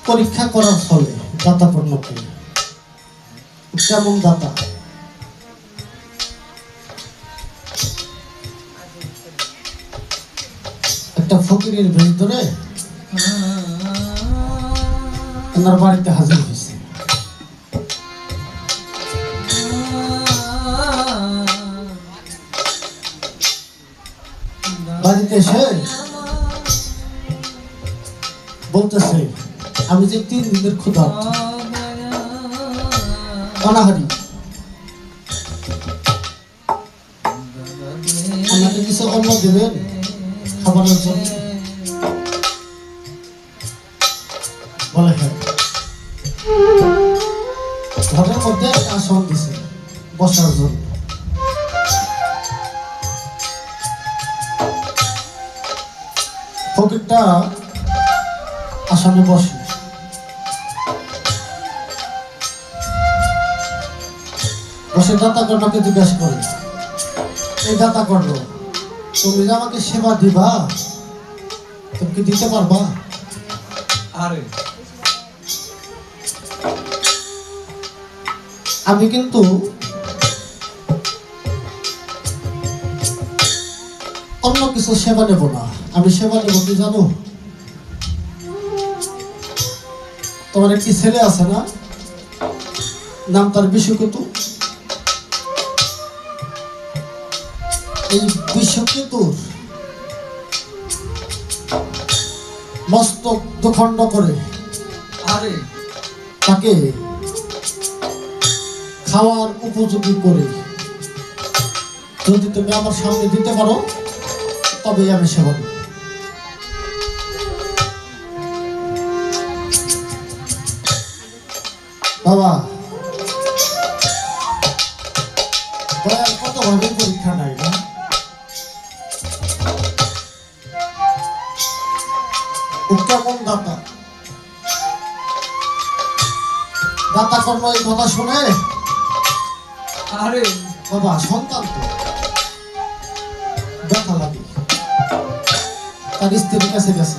পরীক্ষা করার ফলে দাতাপন্নকে কেমন দাতা। একটা ফকিরের বেশ ধরে ওনার বাড়িতে হাজির হয়েছে। বাড়িতে এসে বলতেছে, আমি যে 3 দিনের ক্ষুধার্ত অনাহারি, আমাকে কিছু অন্ন দেবেন খাবারের জন্য? বলে হ্যাঁ। ঘরের মধ্যে আসন দিছে বসার জন্য। ফকিরটা আসনে বসে। বসে দাতাকর্ণকে জিজ্ঞাসা করে, এই দাতাকর্ণ, তুমি যে আমাকে সেবা দিবা, তুমি কি দিতে পারবা? আরে আমি কিন্তু অন্য কিছু সেবা নেব না। আমি সেবা নেব কি জানো? তোমার একটি ছেলে আছে না, নাম তার বিশ্বকেতু। এই বিশ্বকেতুর মস্তক দুখণ্ড করে আরে তাকে খাওয়ার উপযোগী করে যদি তুমি আমার সামনে দিতে পারো, তবেই আমি সেবা দেব। বাবা, দয়ার কত ভাবে পরীক্ষা নাই না? কেমন দাতা। দাতাকর্ণ এই কথা শুনে, আরে বাবা সন্তান তো ব্যথা লাগে, তার স্ত্রীর কাছে গেছে।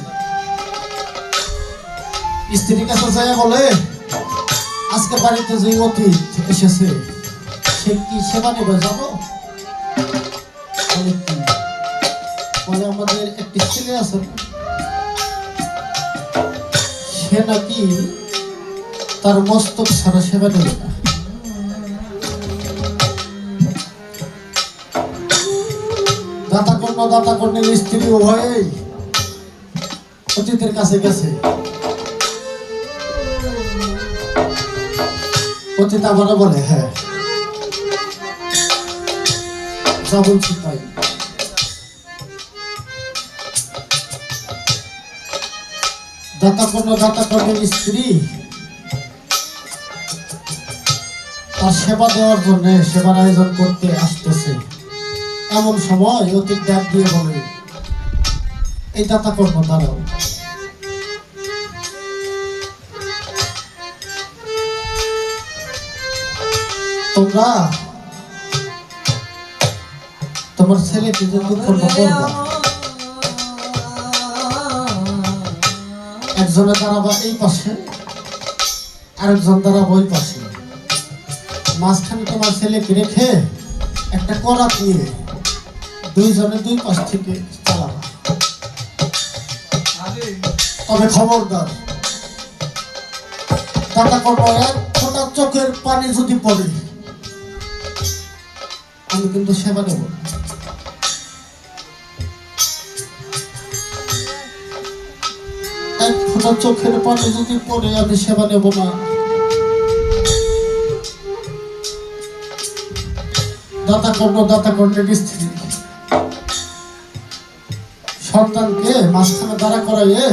স্ত্রীর কাছে যায় বলে, আজকে বাড়িতে যে অতিথি এসেছে সে কি সেবা নেবে জানো? বলে আমাদের একটি ছেলে আছে, সে নাকি তার মস্তক ছাড়া সেবা নেবে না। দাতাকর্ণের স্ত্রী উভয়েই অতিথির কাছে গেছে। অতিথি আবার বলে, হ্যাঁ যা বলছি তাই। দাতাকর্ণের স্ত্রী তার সেবা দেওয়ার জন্য সেবার আয়োজন করতে আসতেছে। এমন সময় অতীত ডাক দিয়ে বলে, এই দাতাকর্ণ দাঁড়াও। তোমরা তোমার ছেলেকে যে দুঃখণ্ড করবা, একজনে দাঁড়াবা এই পাশে, আরেকজন দাঁড়াবো ওই পাশে। মাঝখানে তোমার ছেলেকে রেখে একটা করাত নিয়ে দুইজনে দুই পাশ থেকে চালাবা। তবে খবরদার, দাতাকর্ণ এক ফোঁটা চোখের পানি যদি পড়ে, আমি কিন্তু সেবা নেব। এক ফোঁটা চোখের পানি যদি পড়ে, আমি সেবা নেব না। দাতাকর্ণের স্ত্রী সন্তানকে মাঝখানে দাঁড়া করাইয়ে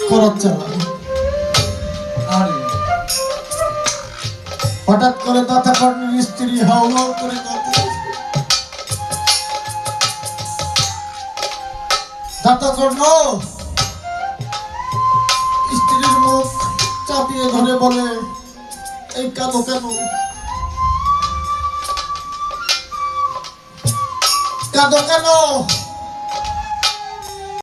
করাত চালায়। হঠাৎ করে দাতাকর্ণের স্ত্রী হাউ হাউ করে কাঁদে। দাতাকর্ণ স্ত্রীর মুখ চাপিয়ে ধরে বলে, এই কাঁদো কেন? কাঁদো কেন?